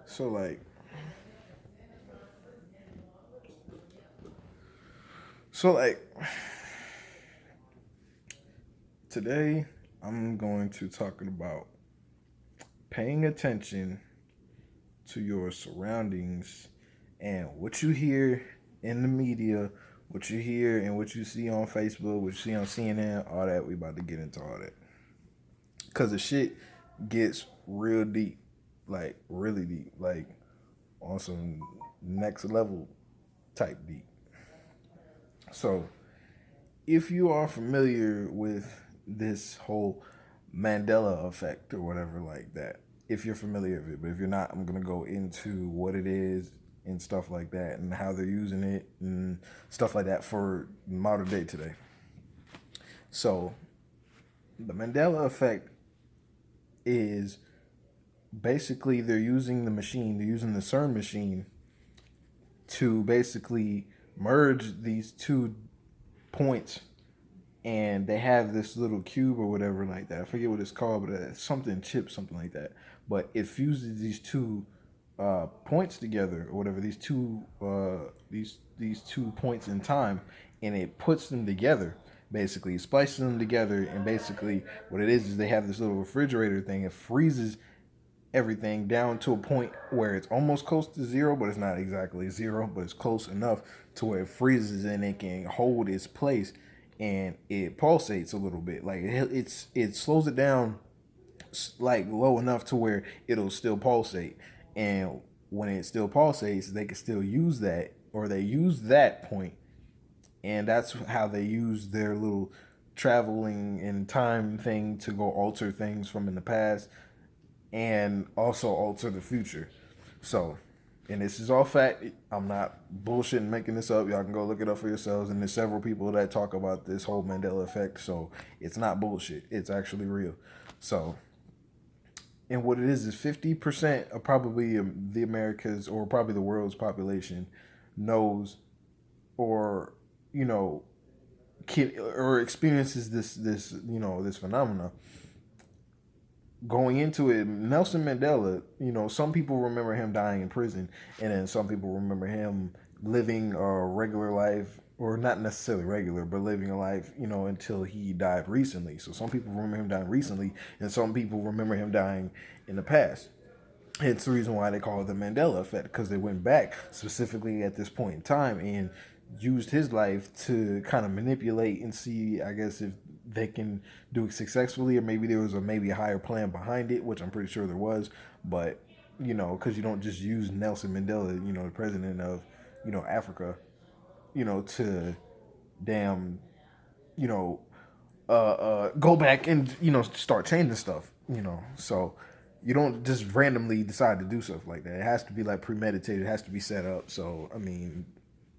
So like, so like, today I'm going to talking about paying attention to your surroundings and what you hear in the media, what you hear and what you see on Facebook, what you see on CNN, all that. We about to get into all that because the shit gets real deep, like really deep, like on some next level type deep. So if you are familiar with this whole Mandela effect or whatever like that, if you're familiar with it, but if you're not, I'm gonna go into what it is and stuff like that and how they're using it and stuff like that for modern day today. So the Mandela effect is basically they're using the machine, they're using the CERN machine to basically merge these two points, and they have this little cube or whatever like that. I forget what it's called, but it's something chip, something like that. But it fuses these two points together or whatever. These two points in time, and it puts them together. Basically, it splices them together, and basically what it is they have this little refrigerator thing. It freezes everything down to a point where it's almost close to zero, but it's not exactly zero, but it's close enough to where it freezes and it can hold its place, and it pulsates a little bit. Like it slows it down like low enough to where it'll still pulsate, and when it still pulsates, they can still use that, or they use that point, and that's how they use their little traveling in time thing to go alter things from in the past and also alter the future. So, and this is all fact. I'm not bullshitting making this up. Y'all can go look it up for yourselves. And there's several people that talk about this whole Mandela effect. So it's not bullshit. It's actually real. So, and what it is 50% of probably the Americas or probably the world's population knows, or you know, or experiences this phenomena. Going into it, Nelson Mandela, some people remember him dying in prison, and then some people remember him living a regular life, or not necessarily regular, but living a life, until he died recently. So some people remember him dying recently, and some people remember him dying in the past. It's the reason why they call it the Mandela effect, because they went back specifically at this point in time and used his life to kind of manipulate and see, I guess, if they can do it successfully, or maybe there was maybe a higher plan behind it, which I'm pretty sure there was. But because you don't just use Nelson Mandela, the president of Africa, to damn, you know, go back and start changing stuff. So you don't just randomly decide to do stuff like that. It has to be like premeditated. It has to be set up. So I mean,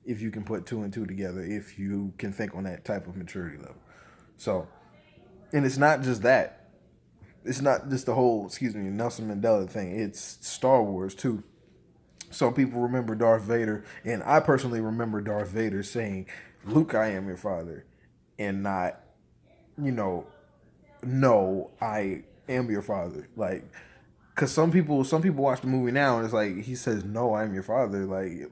if you can put two and two together, if you can think on that type of maturity level. So, and it's not just that. It's not just the whole, Nelson Mandela thing. It's Star Wars too. Some people remember Darth Vader, and I personally remember Darth Vader saying, "Luke, I am your father," and not, you know, "No, I am your father." Like, cause some people watch the movie now and it's like he says, "No, I am your father." Like,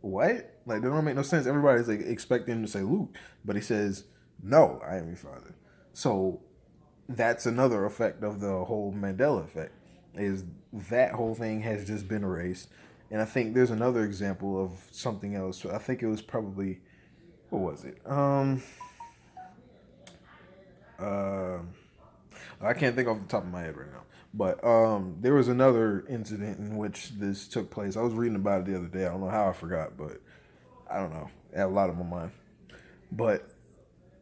what? Like, that don't make no sense. Everybody's like expecting him to say Luke, but he says, "No, I am your father." So that's another effect of the whole Mandela effect. Is that whole thing has just been erased, and I think there's another example of something else. I think it was probably, what was it? Uh, I can't think off the top of my head right now. But there was another incident in which this took place. I was reading about it the other day. I don't know how I forgot, but I don't know. I have a lot on my mind. But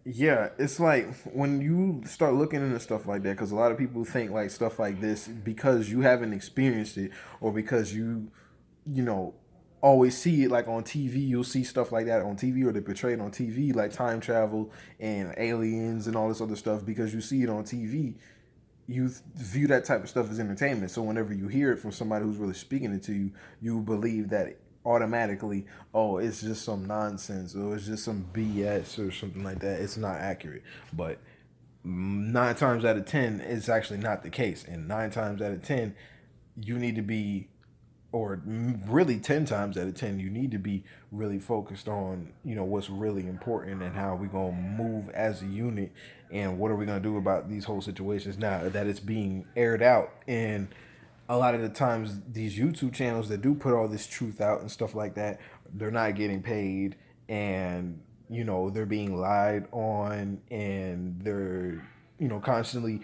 yeah, it's like when you start looking into stuff like that, because a lot of people think like stuff like this because you haven't experienced it, or because you know, always see it like on TV. You'll see stuff like that on TV, or they portray it on TV, like time travel and aliens and all this other stuff. Because you see it on TV, you view that type of stuff as entertainment. So whenever you hear it from somebody who's really speaking it to you, you believe that automatically, oh, it's just some nonsense, or it's just some BS or something like that. It's not accurate. But 9 times out of 10, it's actually not the case. And 9 times out of 10, you need to be or really 10 times out of 10, you need to be really focused on, what's really important and how we're going to move as a unit and what are we going to do about these whole situations now that it's being aired out. And a lot of the times, these YouTube channels that do put all this truth out and stuff like that, they're not getting paid, and they're being lied on, and they're constantly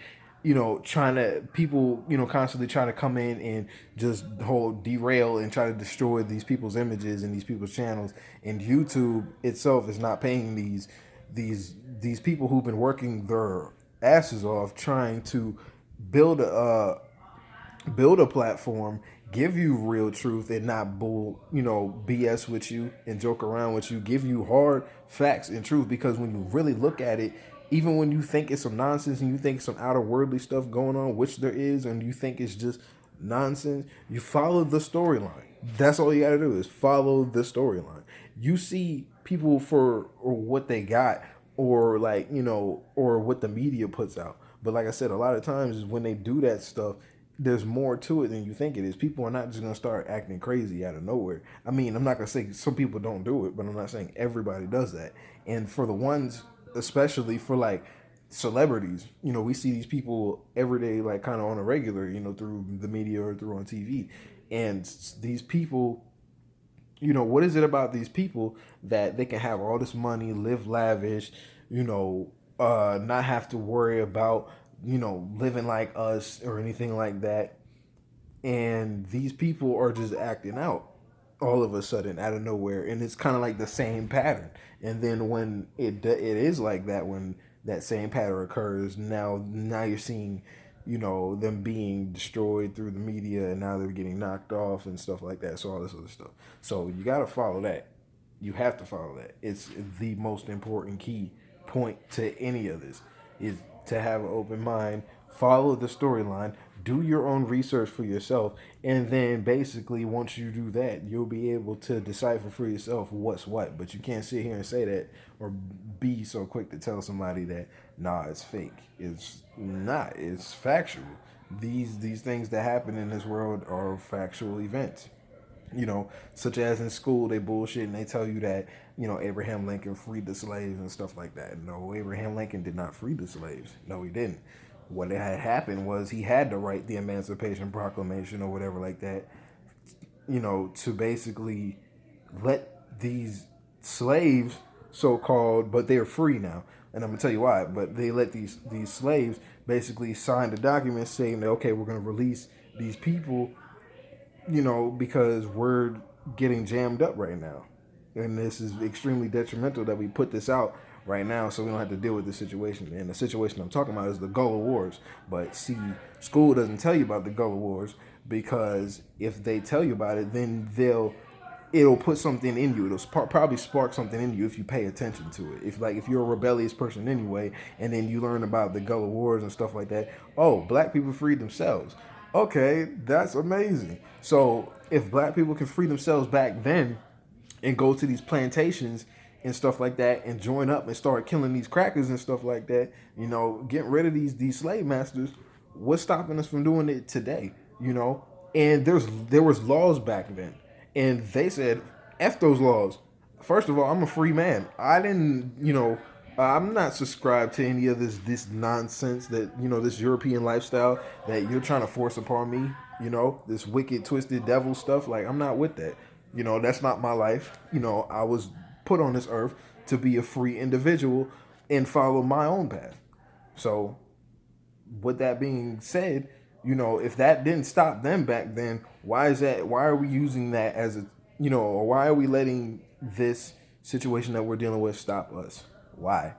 trying to people constantly trying to come in and just hold derail and try to destroy these people's images and these people's channels. And YouTube itself is not paying these people who've been working their asses off trying to build a platform, give you real truth and not BS with you and joke around with you, give you hard facts and truth. Because when you really look at it, even when you think it's some nonsense and you think some outer worldly stuff going on, which there is, and you think it's just nonsense, you follow the storyline. That's all you got to do is follow the storyline. You see people for or what they got, or or what the media puts out. But like I said, a lot of times when they do that stuff, there's more to it than you think it is. People are not just gonna start acting crazy out of nowhere. I mean, I'm not gonna say some people don't do it, but I'm not saying everybody does that. And for the ones, especially for like celebrities, we see these people every day, like kind of on a regular, through the media or through on TV. And these people, what is it about these people that they can have all this money, live lavish, not have to worry about living like us or anything like that. And these people are just acting out all of a sudden out of nowhere. And it's kind of like the same pattern. And then when it is like that, when that same pattern occurs, now you're seeing, them being destroyed through the media, and now they're getting knocked off and stuff like that. So all this other stuff. So you got to follow that. You have to follow that. It's the most important key point to any of this is to have an open mind, follow the storyline, do your own research for yourself, and then basically once you do that, you'll be able to decipher for yourself what's what. But you can't sit here and say that or be so quick to tell somebody that nah, it's fake. It's not. It's factual. These things that happen in this world are factual events. Such as in school, they bullshit and they tell you that, Abraham Lincoln freed the slaves and stuff like that. No, Abraham Lincoln did not free the slaves. No, he didn't. What had happened was he had to write the Emancipation Proclamation or whatever like that, to basically let these slaves, so-called, but they're free now. And I'm going to tell you why. But they let these slaves basically sign the document saying that, okay, we're going to release these people, because we're getting jammed up right now. And this is extremely detrimental that we put this out right now so we don't have to deal with this situation. And the situation I'm talking about is the Gullah Wars. But see, school doesn't tell you about the Gullah Wars, because if they tell you about it, then it'll put something in you. It'll probably spark something in you if you pay attention to it. If you're a rebellious person anyway, and then you learn about the Gullah Wars and stuff like that. Oh, black people freed themselves. Okay, that's amazing. So if black people can free themselves back then and go to these plantations and stuff like that and join up and start killing these crackers and stuff like that, getting rid of these slave masters, what's stopping us from doing it today? And there was laws back then, and they said, F those laws. First of all, I'm a free man. I didn't, I'm not subscribed to any of this nonsense that, this European lifestyle that you're trying to force upon me, this wicked, twisted devil stuff. Like, I'm not with that. That's not my life. I was put on this earth to be a free individual and follow my own path. So, with that being said, if that didn't stop them back then, why is that? Why are we using that as or why are we letting this situation that we're dealing with stop us? Why?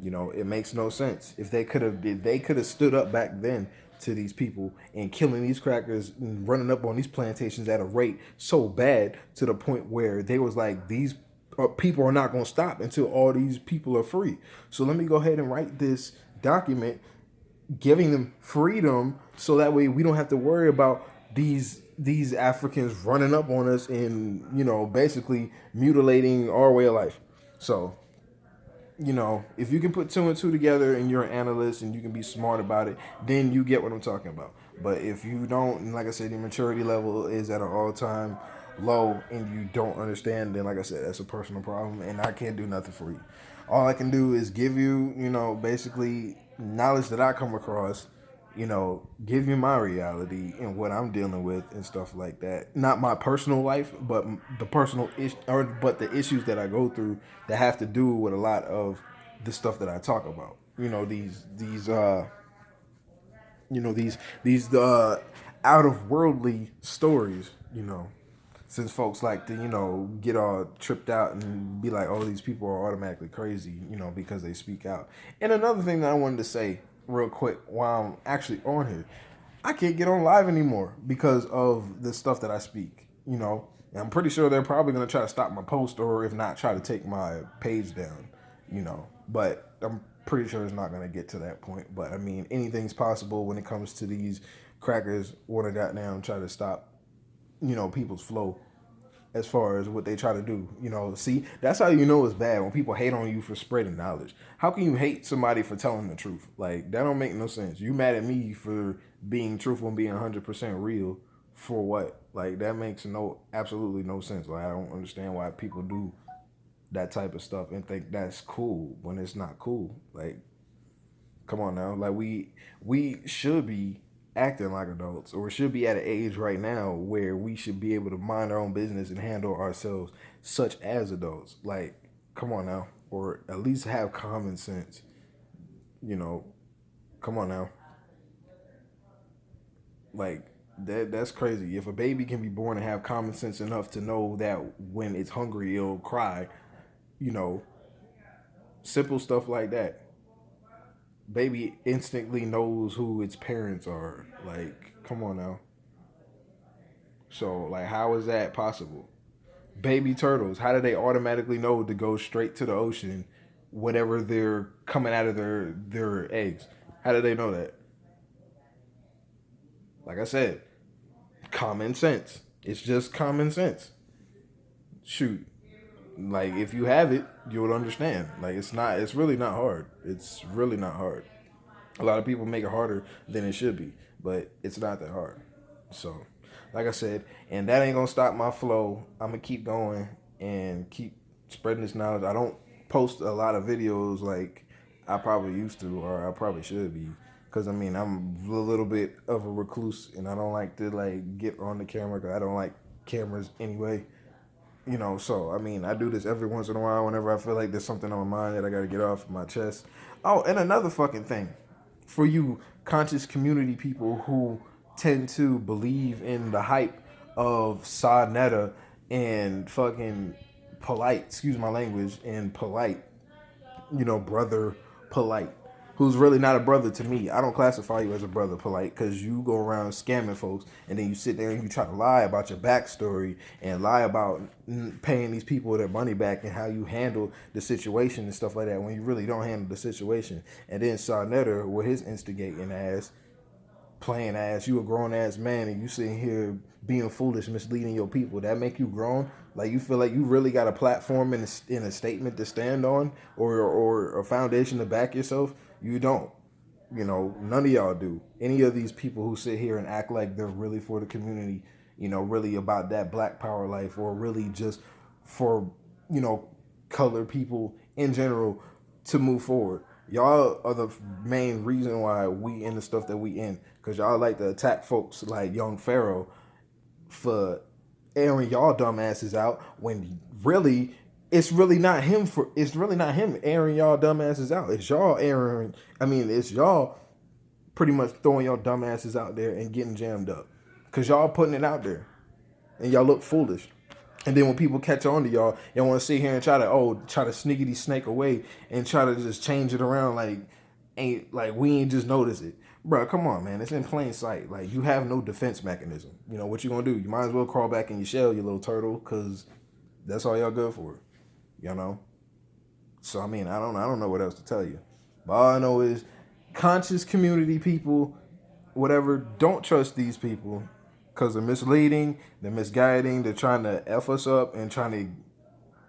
It makes no sense. If they could have stood up back then to these people and killing these crackers and running up on these plantations at a rate so bad to the point where they was like, these people are not going to stop until all these people are free. So let me go ahead and write this document giving them freedom so that way we don't have to worry about these Africans running up on us and, basically mutilating our way of life. So, if you can put two and two together and you're an analyst and you can be smart about it, then you get what I'm talking about. But if you don't, and like I said, your maturity level is at an all-time low and you don't understand, then like I said, that's a personal problem and I can't do nothing for you. All I can do is give you, basically knowledge that I come across, give you my reality and what I'm dealing with and stuff like that. Not my personal life, but the but the issues that I go through that have to do with a lot of the stuff that I talk about. These out of worldly stories, since folks like to, get all tripped out and be like, oh, these people are automatically crazy, because they speak out. And another thing that I wanted to say real quick while I'm actually on here, I can't get on live anymore because of the stuff that I speak, And I'm pretty sure they're probably going to try to stop my post, or if not, try to take my page down, But I'm pretty sure it's not going to get to that point. But I mean, anything's possible when it comes to these crackers want to goddamn try to stop, people's flow as far as what they try to do. See, that's how you know it's bad, when people hate on you for spreading knowledge. How can you hate somebody for telling the truth? Like, that don't make no sense. You mad at me for being truthful and being 100% real for what? Like, that makes absolutely no sense. Like, I don't understand why people do that type of stuff and think that's cool when it's not cool. Like, come on now. Like, we should be acting like adults, or should be at an age right now where we should be able to mind our own business and handle ourselves such as adults. Like, come on now. Or at least have common sense. Come on now. Like, that's crazy. If a baby can be born and have common sense enough to know that when it's hungry it'll cry, simple stuff like that. Baby instantly knows who its parents are. Like, come on now. So, like, how is that possible? Baby turtles, how do they automatically know to go straight to the ocean whenever they're coming out of their eggs? How do they know that? Like I said, common sense. It's just common sense. Shoot. Like, if you have it, you'll understand. Like, it's really not hard. It's really not hard. A lot of people make it harder than it should be, but it's not that hard. So, like I said, and that ain't gonna stop my flow. I'm gonna keep going and keep spreading this knowledge. I don't post a lot of videos like I probably used to, or I probably should be, because I mean, I'm a little bit of a recluse and I don't like to like get on the camera, because I don't like cameras anyway. So I mean, I do this every once in a while whenever I feel like there's something on my mind that I gotta get off my chest. Oh, and another fucking thing, for you conscious community people who tend to believe in the hype of Sa and fucking Polite, excuse my language, and Polite, brother Polite, who's really not a brother to me. I don't classify you as a brother, Polite, because you go around scamming folks and then you sit there and you try to lie about your backstory and lie about paying these people their money back and how you handle the situation and stuff like that, when you really don't handle the situation. And then Sa with his instigating ass, playing ass, you a grown ass man and you sitting here being foolish, misleading your people. That make you grown? Like, you feel like you really got a platform in a statement to stand on, or a foundation to back yourself? You don't. None of y'all do. Any of these people who sit here and act like they're really for the community, really about that black power life, or really just for, colored people in general to move forward. Y'all are the main reason why we in the stuff that we in, because y'all like to attack folks like young PHARAOH for airing y'all dumbasses out, when really it's really not him airing y'all dumbasses out. It's y'all pretty much throwing y'all dumbasses out there and getting jammed up, because y'all putting it out there and y'all look foolish. And then when people catch on to y'all want to sit here and try to sneakity snake away and try to just change it around like we ain't just notice it. Bro, come on, man. It's in plain sight. Like, you have no defense mechanism. What you gonna do? You might as well crawl back in your shell, you little turtle, because that's all y'all good for. So, I mean, I don't know what else to tell you. But all I know is, conscious community people, whatever, don't trust these people, because they're misleading, they're misguiding, they're trying to F us up and trying to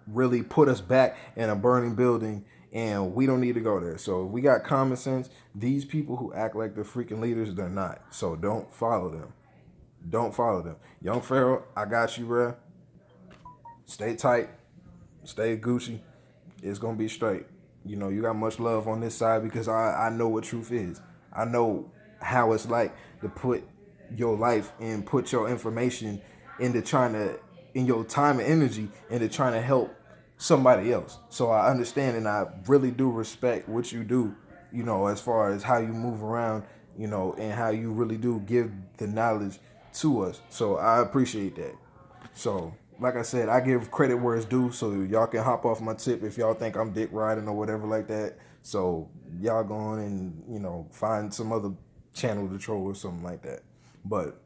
really put us back in a burning building And we don't need to go there. So if we got common sense, these people who act like they're freaking leaders, they're not. So don't follow them. Don't follow them. Young Pharaoh, I got you, bruh. Stay tight. Stay Gucci. It's gonna be straight. You know, you got much love on this side because I know what truth is. I know how it's like to put your life and put your information into trying to, in your time and energy, into trying to help somebody else. So I understand and I really do respect what you do, you know, as far as how you move around, you know, and how you really do give the knowledge to us. So I appreciate that. So, like I said, I give credit where it's due, so y'all can hop off my tip if y'all think I'm dick riding or whatever like that. So y'all go on and, you know, find some other channel to troll or something like that. But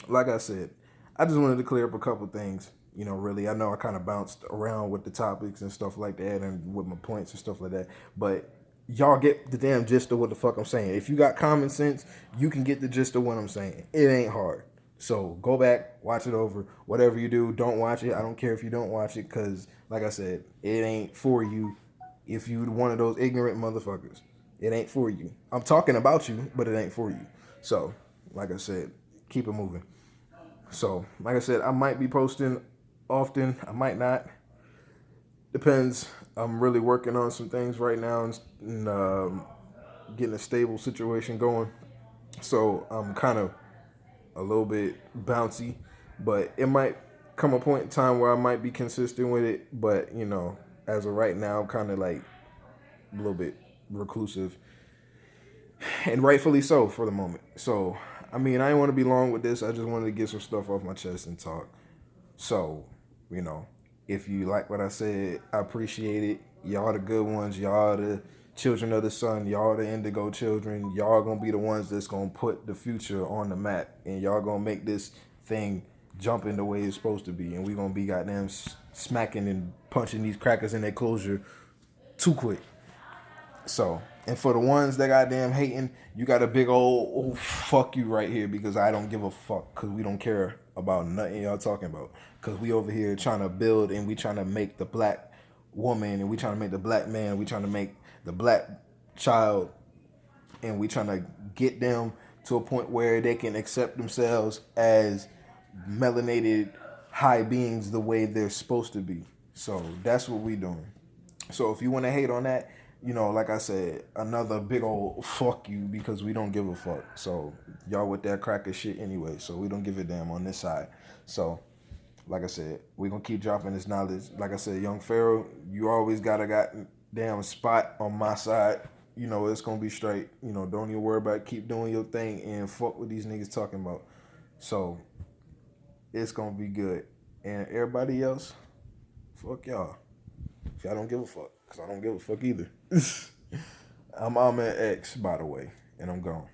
like I said, I just wanted to clear up a couple things. You know, really, I know I kind of bounced around with the topics and stuff like that and with my points and stuff like that. But y'all get the damn gist of what the fuck I'm saying. If you got common sense, you can get the gist of what I'm saying. It ain't hard. So go back, watch it over. Whatever you do, don't watch it. I don't care if you don't watch it because, like I said, it ain't for you if you one of those ignorant motherfuckers. It ain't for you. I'm talking about you, but it ain't for you. So, like I said, keep it moving. So, like I said, I might be posting often. I might not. Depends. I'm really working on some things right now and getting a stable situation going. So, I'm kind of a little bit bouncy, but it might come a point in time where I might be consistent with it. But, you know, as of right now, I'm kind of like a little bit reclusive, and rightfully so for the moment. So, I mean, I didn't want to be long with this. I just wanted to get some stuff off my chest and talk. So, you know, if you like what I said, I appreciate it. Y'all the good ones. Y'all the children of the sun. Y'all the indigo children. Y'all gonna be the ones that's gonna put the future on the map. And y'all gonna make this thing jump in the way it's supposed to be. And we gonna be goddamn smacking and punching these crackers in their closure too quick. So, and for the ones that goddamn hating, you got a big old fuck you right here because I don't give a fuck because we don't care about nothing y'all talking about. Because we over here trying to build and we trying to make the black woman and we trying to make the black man, we trying to make the black child, and we trying to get them to a point where they can accept themselves as melanated high beings the way they're supposed to be. So that's what we doing. So if you want to hate on that, you know, like I said, another big old fuck you because we don't give a fuck. So y'all with that cracker shit anyway. So we don't give a damn on this side. So like I said, we're going to keep dropping this knowledge. Like I said, Young Pharaoh, you always got a goddamn spot on my side. You know, it's going to be straight. You know, don't even worry about it. Keep doing your thing and fuck what these niggas talking about. So it's going to be good. And everybody else, fuck y'all. If y'all don't give a fuck. Because I don't give a fuck either. I'm Ahmed X, by the way. And I'm gone.